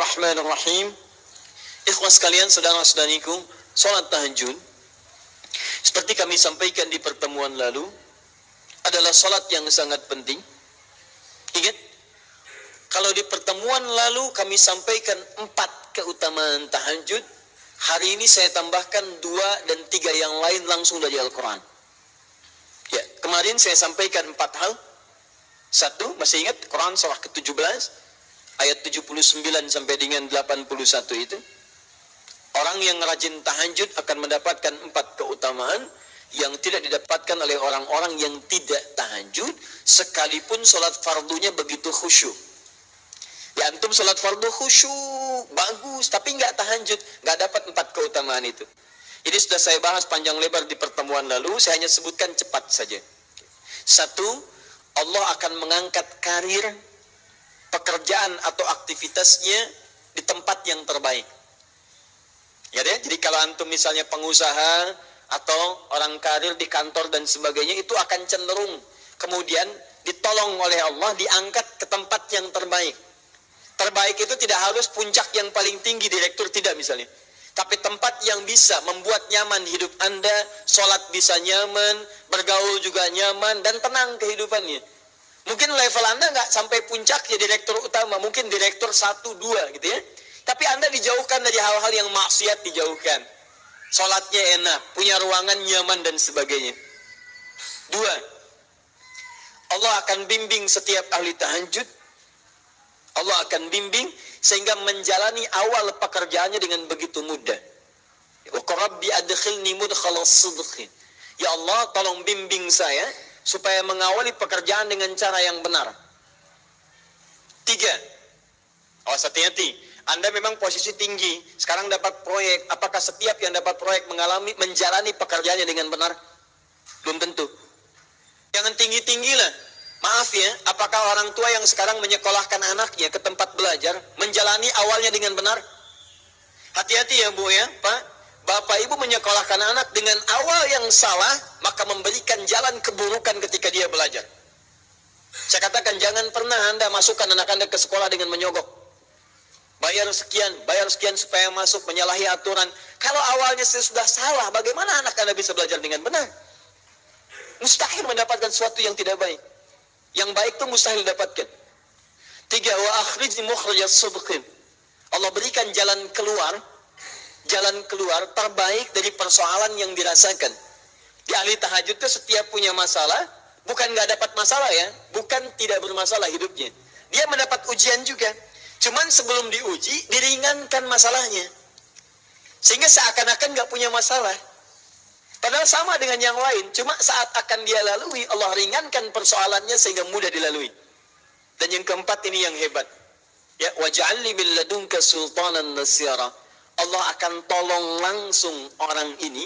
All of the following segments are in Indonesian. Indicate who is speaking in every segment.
Speaker 1: Bismillahirrahmanirrahim. Ikhwas sekalian, saudara-saudariku, salat tahajud seperti kami sampaikan di pertemuan lalu adalah salat yang sangat penting. Ingat, kalau di pertemuan lalu kami sampaikan 4 keutamaan tahajud, hari ini saya tambahkan 2 dan 3 yang lain langsung dari Al-Quran. Ya, kemarin saya sampaikan 4 hal. 1, masih ingat Quran surah ke-17 ayat 79 sampai dengan 81 itu. Orang yang rajin tahajud akan mendapatkan 4 keutamaan yang tidak didapatkan oleh orang-orang yang tidak tahajud, sekalipun sholat fardunya begitu khusyuk. Ya, antum sholat fardu khusyuk, bagus, tapi nggak tahajud, nggak dapat 4 keutamaan itu. Ini sudah saya bahas panjang lebar di pertemuan lalu, saya hanya sebutkan cepat saja. 1, Allah akan mengangkat karir, pekerjaan atau aktivitasnya di tempat yang terbaik. Ya deh, jadi kalau antum misalnya pengusaha atau orang karir di kantor dan sebagainya, itu akan cenderung kemudian ditolong oleh Allah, diangkat ke tempat yang terbaik. Terbaik itu tidak harus puncak yang paling tinggi, direktur tidak misalnya. Tapi tempat yang bisa membuat nyaman hidup Anda, sholat bisa nyaman, bergaul juga nyaman, dan tenang kehidupannya. Mungkin level Anda nggak sampai puncak ya direktur utama, mungkin direktur 1, 2 gitu ya. Tapi Anda dijauhkan dari hal-hal yang maksiat, dijauhkan. Sholatnya enak, punya ruangan nyaman dan sebagainya. 2, Allah akan bimbing setiap ahli tahajud. Allah akan bimbing sehingga menjalani awal pekerjaannya dengan begitu mudah. Wa rabbi adkhilni mudkhala sidqin. Ya Allah, tolong bimbing saya supaya mengawali pekerjaan dengan cara yang benar. 3, awas hati-hati. Anda memang posisi tinggi, sekarang dapat proyek. Apakah setiap yang dapat proyek menjalani pekerjaannya dengan benar? Belum tentu. Jangan tinggi-tinggi lah. Maaf ya, apakah orang tua yang sekarang menyekolahkan anaknya ke tempat belajar menjalani awalnya dengan benar? Hati-hati ya Bu ya, Pak. Bapak Ibu menyekolahkan anak dengan awal yang salah, maka memberikan jalan keburukan ketika dia belajar. Saya katakan jangan pernah Anda masukkan anak Anda ke sekolah dengan menyogok. Bayar sekian supaya masuk, menyalahi aturan. Kalau awalnya sudah salah, bagaimana anak Anda bisa belajar dengan benar? Mustahil mendapatkan sesuatu yang tidak baik. Yang baik itu mustahil dapatkan. 3, wa akhrijni mukhrijas sidqin. Allah berikan jalan keluar terbaik dari persoalan yang dirasakan. Di ahli tahajud itu setiap punya masalah, bukan nggak dapat masalah ya, bukan tidak bermasalah hidupnya. Dia mendapat ujian juga. Cuman sebelum diuji, diringankan masalahnya. Sehingga seakan-akan nggak punya masalah. Padahal sama dengan yang lain, cuma saat akan dia lalui, Allah ringankan persoalannya sehingga mudah dilalui. Dan yang keempat ini yang hebat. Ya, waj'alni min ladunka sultanan nasira. Allah akan tolong langsung orang ini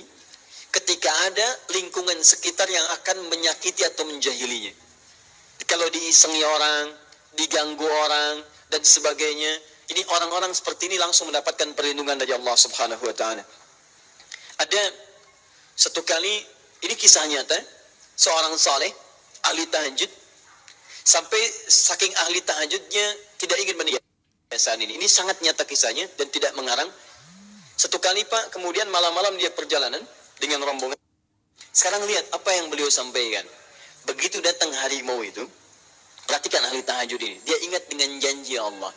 Speaker 1: ketika ada lingkungan sekitar yang akan menyakiti atau menjahilinya. Kalau diisengi orang, diganggu orang, dan sebagainya, ini orang-orang seperti ini langsung mendapatkan perlindungan dari Allah Subhanahu wa Ta'ala. Ada satu kali, ini kisah nyata, seorang saleh, ahli tahajud, sampai saking ahli tahajudnya tidak ingin meninggalkan kebiasaan ini. Ini sangat nyata kisahnya dan tidak mengarang. Satu kali Pak, kemudian malam-malam dia perjalanan dengan rombongan. Sekarang lihat apa yang beliau sampaikan. Begitu datang harimau itu, perhatikan ahli tahajud ini. Dia ingat dengan janji Allah.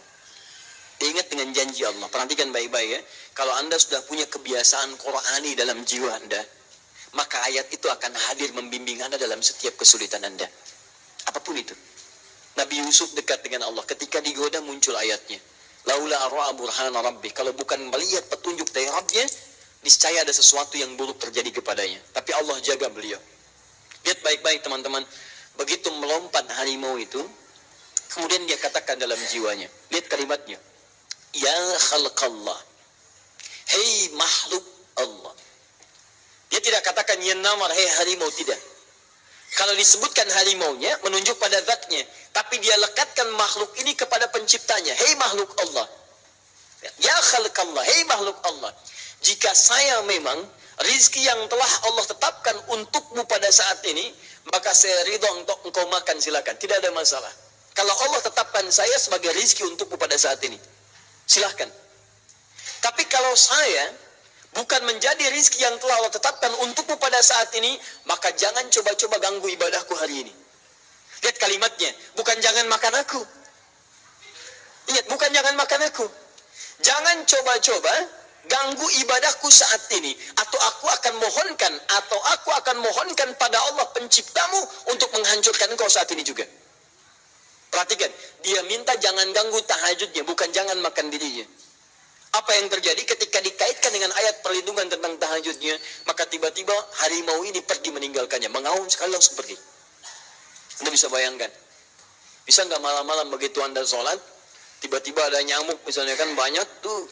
Speaker 1: Dia ingat dengan janji Allah. Perhatikan baik-baik ya. Kalau Anda sudah punya kebiasaan Qur'ani dalam jiwa Anda, maka ayat itu akan hadir membimbing Anda dalam setiap kesulitan Anda. Apapun itu. Nabi Yusuf dekat dengan Allah. Ketika digoda muncul ayatnya. Laula arwa'a burhana rabbi. Kalau bukan melihat petunjuk dari Rabbnya, niscaya ada sesuatu yang buruk terjadi kepadanya. Tapi Allah jaga beliau. Lihat baik-baik teman-teman. Begitu melompat harimau itu, kemudian dia katakan dalam jiwanya. Lihat kalimatnya. Ya khalqallah. Hei makhluk Allah. Dia tidak katakan ya namar, hei harimau, tidak. Kalau disebutkan harimaunya, menunjuk pada zatnya. Tapi dia lekatkan makhluk ini kepada penciptanya. Hei makhluk Allah. Ya khalqallah, hei makhluk Allah. Jika saya memang rizki yang telah Allah tetapkan untukmu pada saat ini, maka saya ridho untuk engkau makan, silakan. Tidak ada masalah. Kalau Allah tetapkan saya sebagai rizki untukmu pada saat ini. Silahkan. Tapi kalau saya bukan menjadi rizki yang telah Allah tetapkan untukmu pada saat ini, maka jangan coba-coba ganggu ibadahku hari ini. Lihat kalimatnya, bukan jangan makan aku. Lihat, bukan jangan makan aku. Jangan coba-coba ganggu ibadahku saat ini. Atau aku akan mohonkan pada Allah penciptamu untuk menghancurkan engkau saat ini juga. Perhatikan, dia minta jangan ganggu tahajudnya, bukan jangan makan dirinya. Apa yang terjadi ketika dikaitkan dengan ayat perlindungan tentang tahajudnya, maka tiba-tiba harimau ini pergi meninggalkannya, mengaum sekali langsung pergi. Anda bisa bayangkan, bisa nggak malam-malam begitu Anda sholat, tiba-tiba ada nyamuk, misalnya kan banyak tuh,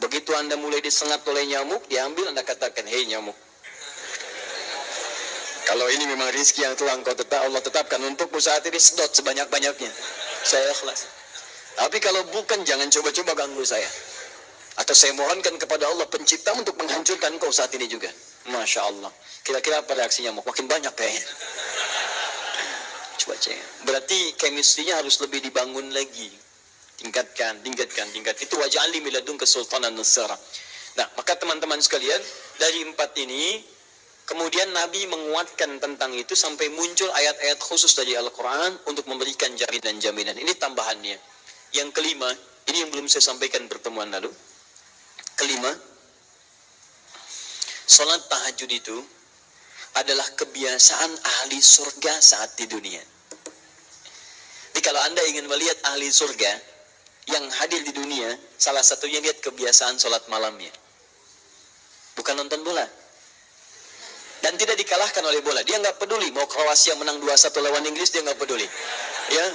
Speaker 1: begitu Anda mulai disengat oleh nyamuk, diambil Anda katakan, hei nyamuk, kalau ini memang rizki yang telah Allah tetapkan untukmu saat ini, sedot sebanyak-banyaknya, saya ikhlas. Tapi kalau bukan, jangan coba-coba ganggu saya. Atau saya mohonkan kepada Allah pencipta untuk menghancurkan kau saat ini juga. Masya Allah. Kira-kira apa reaksi nyamuk? Makin banyak kayaknya. Coba cek. Berarti chemistry-nya harus lebih dibangun lagi. Tingkatkan. Itu waj'alni min ladunka sultanan nasara. Nah, maka teman-teman sekalian, dari 4 ini, kemudian Nabi menguatkan tentang itu sampai muncul ayat-ayat khusus dari Al-Quran untuk memberikan jaminan-jaminan. Ini tambahannya. Yang kelima, ini yang belum saya sampaikan pertemuan lalu. Kelima, sholat tahajud itu adalah kebiasaan ahli surga saat di dunia. Jadi kalau Anda ingin melihat ahli surga yang hadir di dunia, salah satunya lihat kebiasaan sholat malamnya. Bukan nonton bola. Dan tidak dikalahkan oleh bola. Dia nggak peduli. Mau Kroasia menang 2-1 lawan Inggris, dia nggak peduli. Ya,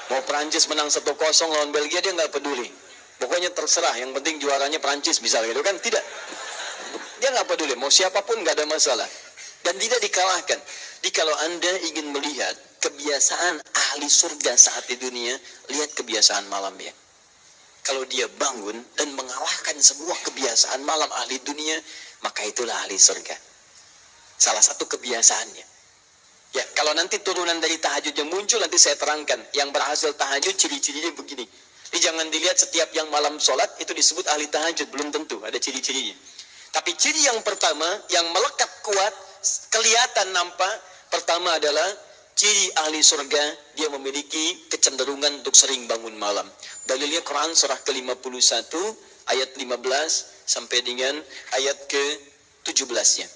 Speaker 1: mau Prancis menang 1-0 lawan Belgia, dia nggak peduli. Pokoknya terserah, yang penting juaranya Prancis misalnya gitu kan, tidak. Dia nggak peduli, mau siapapun nggak ada masalah. Dan tidak dikalahkan. Jadi kalau Anda ingin melihat kebiasaan ahli surga saat di dunia, lihat kebiasaan malamnya. Kalau dia bangun dan mengalahkan semua kebiasaan malam ahli dunia, maka itulah ahli surga. Salah satu kebiasaannya. Ya, kalau nanti turunan dari tahajud yang muncul, nanti saya terangkan. Yang berhasil tahajud, ciri-cirinya begini. Jadi jangan dilihat setiap yang malam sholat itu disebut ahli tahajud, belum tentu ada ciri-cirinya. Tapi ciri yang pertama yang melekat kuat, kelihatan nampak, pertama adalah ciri ahli surga, dia memiliki kecenderungan untuk sering bangun malam. Dalilnya Quran surah ke-51 ayat 15 sampai dengan ayat ke-17-nya.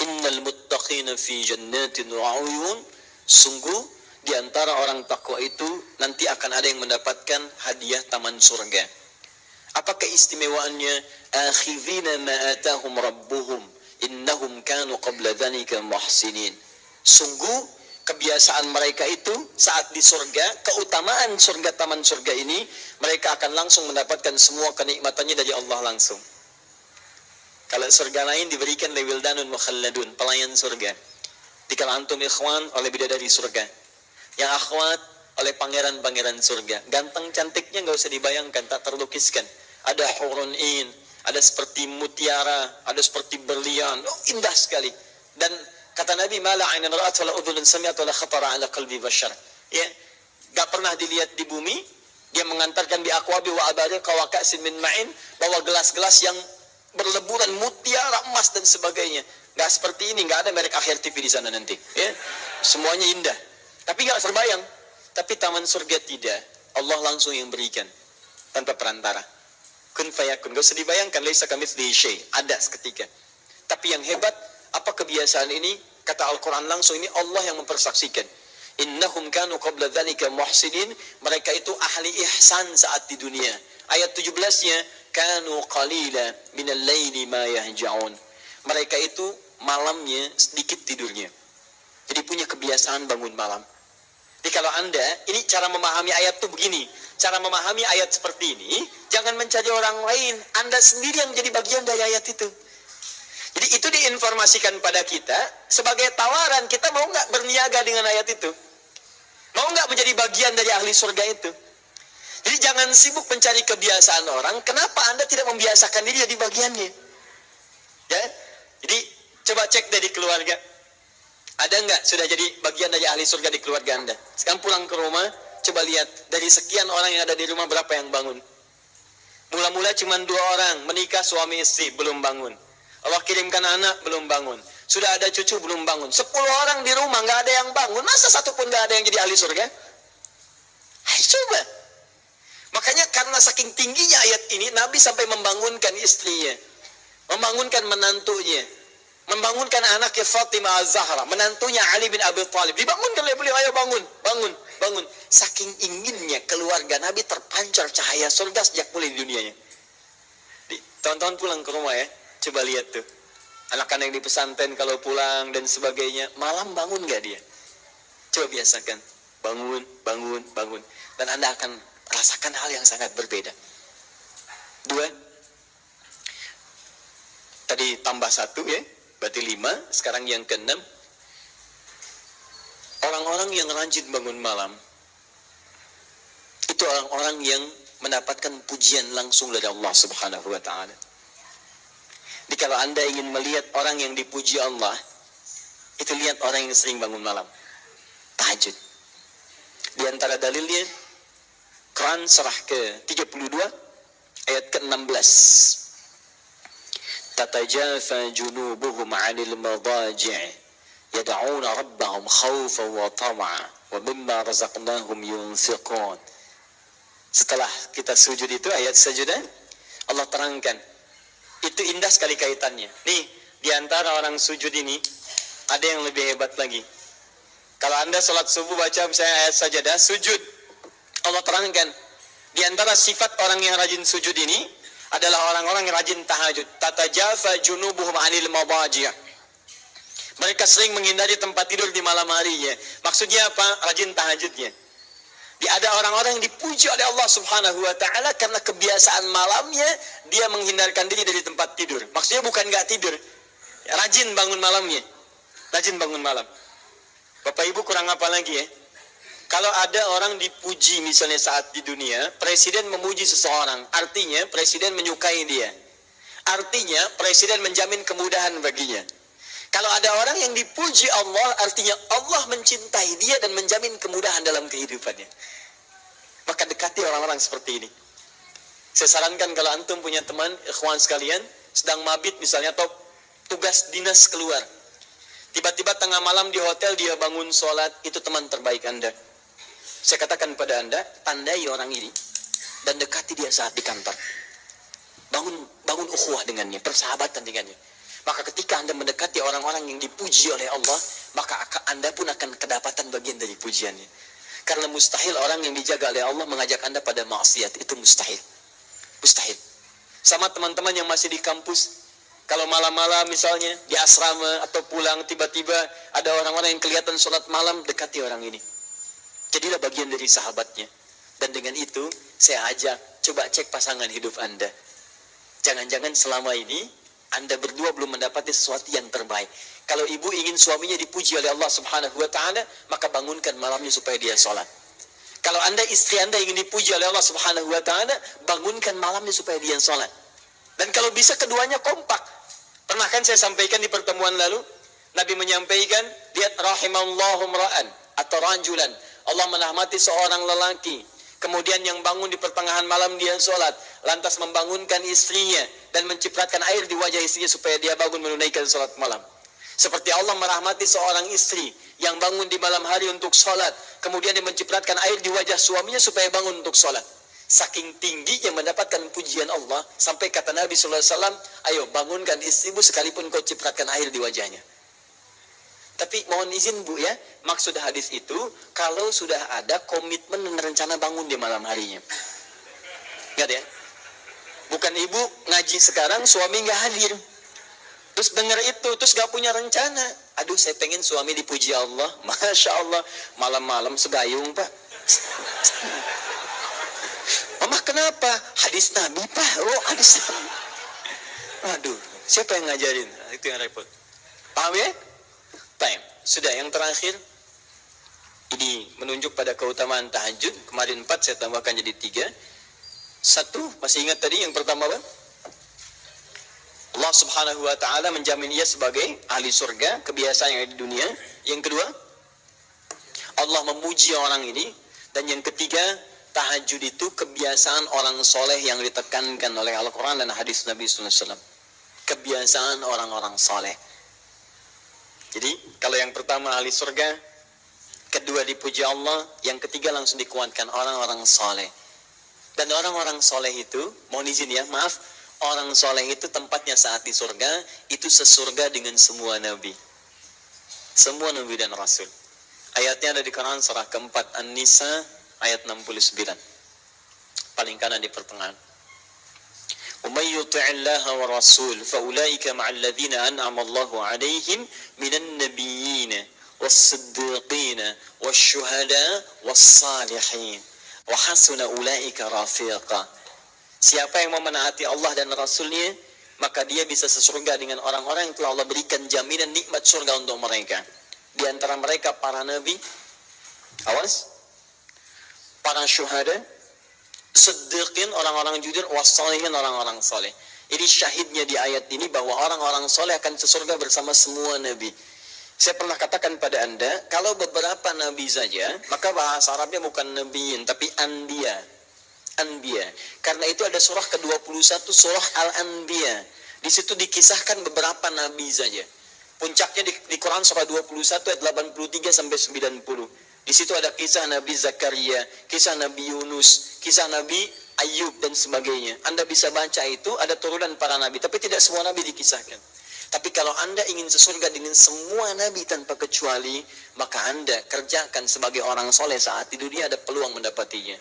Speaker 1: Innal muttaqina fi jannatin wa 'uyun, sungguh di antara orang takwa itu nanti akan ada yang mendapatkan hadiah taman surga. Apa keistimewaannya? Akhidhina ma atahum rabbuhum innahum kanu qabla dhalika muhsinin. Sungguh kebiasaan mereka itu saat di surga, keutamaan surga, taman surga ini, mereka akan langsung mendapatkan semua kenikmatannya dari Allah langsung. Kalau surga lain diberikan lewildanun mukhalladun, pelayan surga. Jika antum ikhwan oleh bidadari surga, yang akhwat oleh pangeran-pangeran surga. Ganteng cantiknya nggak usah dibayangkan, tak terlukiskan. Ada hurun in, ada seperti mutiara, ada seperti berlian. Oh, indah sekali. Dan kata Nabi, mala ainan ra'at wala udhun sami'at wala khatara ala qalbi bashar. Ya, nggak pernah dilihat di bumi. Dia mengantarkan di akwabi wa abariqa wa ka'sin min ma'in, bawa gelas-gelas yang berleburan mutiara, emas dan sebagainya. Nggak seperti ini, nggak ada merek Akhir TV di sana nanti. Ya, semuanya indah. Tapi nggak terbayang. Tapi taman surga tidak. Allah langsung yang berikan. Tanpa perantara. Kun fayakun. Gak usah dibayangkan. Laisa kamitslihi syai'. Ada seketika. Tapi yang hebat, apa kebiasaan ini? Kata Al-Quran langsung ini Allah yang mempersaksikan. Innahum kanu qabla dhalika muhsinin. Mereka itu ahli ihsan saat di dunia. Ayat 17-nya. Kanu qalila minal layli ma yahja'un. Mereka itu malamnya sedikit tidurnya. Jadi punya kebiasaan bangun malam. Jadi kalau Anda, ini cara memahami ayat itu begini. Cara memahami ayat seperti ini, jangan mencari orang lain. Anda sendiri yang menjadi bagian dari ayat itu. Jadi itu diinformasikan pada kita, sebagai tawaran, kita mau nggak berniaga dengan ayat itu? Mau nggak menjadi bagian dari ahli surga itu? Jadi jangan sibuk mencari kebiasaan orang, kenapa Anda tidak membiasakan diri jadi bagiannya? Ya? Jadi coba cek dari keluarga. Ada nggak sudah jadi bagian dari ahli surga di keluarga Anda? Sekarang pulang ke rumah, coba lihat dari sekian orang yang ada di rumah berapa yang bangun. Mula-mula cuma 2 orang, menikah suami istri, belum bangun. Allah kirimkan anak, belum bangun. Sudah ada cucu, belum bangun. 10 orang di rumah, nggak ada yang bangun. Masa satu pun nggak ada yang jadi ahli surga? Ayo coba. Makanya karena saking tingginya ayat ini, Nabi sampai membangunkan istrinya, membangunkan menantunya, membangunkan anaknya Fatimah Az-Zahra, menantunya Ali bin Abi Thalib. Dibangunkan oleh beliau, ayo bangun, bangun, bangun. Saking inginnya keluarga Nabi terpancar cahaya surga sejak mulai di dunianya. Tahun-tahun pulang ke rumah ya, coba lihat tuh. Anak-anak yang di pesantren kalau pulang dan sebagainya, malam bangun gak dia? Coba biasakan, bangun, bangun, bangun. Dan Anda akan rasakan hal yang sangat berbeda. 2, tadi tambah 1 ya, berarti 5, sekarang yang ke-6. Orang-orang yang rajin bangun malam, itu orang-orang yang mendapatkan pujian langsung dari Allah Subhanahu wa ta'ala. Jadi kalau Anda ingin melihat orang yang dipuji Allah, itu lihat orang yang sering bangun malam, tahajud. Di antara dalilnya, Quran surah ke-32 ayat ke-16. Tatajafa junubuhum 'anil madaji' yad'una rabbahum khawfan wa tam'a wa mimma razaqnahum yunfiqun. Setelah kita sujud itu, ayat sajudah, Allah terangkan. Itu indah sekali kaitannya. Nih, di antara orang sujud ini, ada yang lebih hebat lagi. Kalau Anda sholat subuh baca misalnya ayat sajadah, sujud. Allah terangkan, di antara sifat orang yang rajin sujud ini adalah orang-orang yang rajin tahajud. Tatajafa junubuhum 'anil madaji'. Mereka sering menghindari tempat tidur di malam harinya. Maksudnya apa? Rajin tahajudnya. Ada orang-orang yang dipuji oleh Allah Subhanahu wa ta'ala karena kebiasaan malamnya dia menghindarkan diri dari tempat tidur. Maksudnya bukan nggak tidur, rajin bangun malamnya. Rajin bangun malam. Bapak Ibu kurang apa lagi ya? Kalau ada orang dipuji misalnya saat di dunia, presiden memuji seseorang, artinya presiden menyukai dia. Artinya presiden menjamin kemudahan baginya. Kalau ada orang yang dipuji Allah, artinya Allah mencintai dia dan menjamin kemudahan dalam kehidupannya. Maka dekati orang-orang seperti ini. Saya sarankan kalau antum punya teman, ikhwan sekalian, sedang mabit misalnya, atau tugas dinas keluar. Tiba-tiba tengah malam di hotel dia bangun sholat, itu teman terbaik Anda. Saya katakan pada Anda, tandai orang ini dan dekati dia saat di kantor. Bangun ukhuwah dengannya, persahabatan dengannya. Maka ketika Anda mendekati orang-orang yang dipuji oleh Allah, maka Anda pun akan kedapatan bagian dari pujiannya. Karena mustahil orang yang dijaga oleh Allah mengajak Anda pada maksiat, itu mustahil. Mustahil. Sama teman-teman yang masih di kampus, kalau malam-malam misalnya di asrama atau pulang, tiba-tiba ada orang-orang yang kelihatan sholat malam, dekati orang ini. Jadilah bagian dari sahabatnya. Dan dengan itu, saya ajak, coba cek pasangan hidup Anda. Jangan-jangan selama ini, Anda berdua belum mendapati sesuatu yang terbaik. Kalau ibu ingin suaminya dipuji oleh Allah Subhanahu wa ta'ala, maka bangunkan malamnya supaya dia sholat. Kalau istri Anda ingin dipuji oleh Allah Subhanahu wa ta'ala, bangunkan malamnya supaya dia sholat. Dan kalau bisa keduanya kompak. Pernah kan saya sampaikan di pertemuan lalu, Nabi menyampaikan, lihat rahimallahu mra'an atau rajulan. Allah merahmati seorang lelaki, kemudian yang bangun di pertengahan malam dia sholat, lantas membangunkan istrinya dan mencipratkan air di wajah istrinya supaya dia bangun menunaikan sholat malam. Seperti Allah merahmati seorang istri yang bangun di malam hari untuk sholat, kemudian dia mencipratkan air di wajah suaminya supaya bangun untuk sholat. Saking tingginya mendapatkan pujian Allah, sampai kata Nabi SAW, ayo bangunkan istrimu sekalipun kau cipratkan air di wajahnya. Tapi mohon izin Bu ya, maksud hadis itu kalau sudah ada komitmen dan rencana bangun di malam harinya. Ingat ya, bukan ibu ngaji sekarang suami nggak hadir, terus dengar itu terus nggak punya rencana. Aduh saya pengen suami dipuji Allah, masya Allah, malam-malam segayung Pak. Mama kenapa? Hadis Nabi Pak. Oh hadis Nabi. Aduh, siapa yang ngajarin? Itu yang repot. Paham ya? Time. Sudah yang terakhir, ini menunjuk pada keutamaan tahajud. Kemarin 4, saya tambahkan jadi 3. 1, masih ingat tadi yang pertama apa? Allah Subhanahu wa ta'ala menjamin ia sebagai ahli surga, kebiasaan yang ada di dunia. Yang kedua, Allah memuji orang ini. Dan yang ketiga, tahajud itu kebiasaan orang soleh yang ditekankan oleh Al-Quran dan hadis Nabi SAW. Kebiasaan orang-orang soleh. Jadi kalau yang pertama ahli surga, kedua dipuji Allah, yang ketiga langsung dikuatkan orang-orang soleh. Dan orang-orang soleh itu, mohon izin ya, maaf, orang soleh itu tempatnya saat di surga, itu sesurga dengan semua nabi. Semua nabi dan rasul. Ayatnya ada di Quran surah keempat An-Nisa ayat 69. Paling kanan di pertengahan. وَمَنْ يُطِعِ اللَّهَ وَرَسُولَهُ فَأُولَئِكَ مَعَ الَّذِينَ أَنْعَمَ اللَّهُ عَلَيْهِمْ مِنَ النَّبِيِّينَ وَالصِّدِّيقِينَ وَالشُّهَدَاءِ وَالصَّالِحِينَ وَحَسُنَ أُولَئِكَ رَفِيقًا. Siapa yang memenaati Allah dan Rasulnya, maka dia bisa sesurga dengan orang-orang yang telah Allah berikan jaminan nikmat surga untuk mereka. Di antara mereka para nabi, awas, para syuhada, siddiqin, orang-orang jujur, wassalihin, orang-orang soleh. Jadi syahidnya di ayat ini bahwa orang-orang soleh akan sesurga bersama semua nabi. Saya pernah katakan pada Anda, kalau beberapa nabi saja, maka bahasa Arabnya bukan nabiyin, tapi anbiya. Anbiya. Karena itu ada surah ke-21, surah Al-Anbiya. Di situ dikisahkan beberapa nabi saja. Puncaknya di Quran surah 21 ayat 83 sampai 90. Di situ ada kisah Nabi Zakaria, kisah Nabi Yunus, kisah Nabi Ayub dan sebagainya. Anda bisa baca itu, ada turunan para nabi, tapi tidak semua nabi dikisahkan. Tapi kalau Anda ingin sesurga dengan semua nabi tanpa kecuali, maka Anda kerjakan sebagai orang soleh saat di dunia, ada peluang mendapatinya.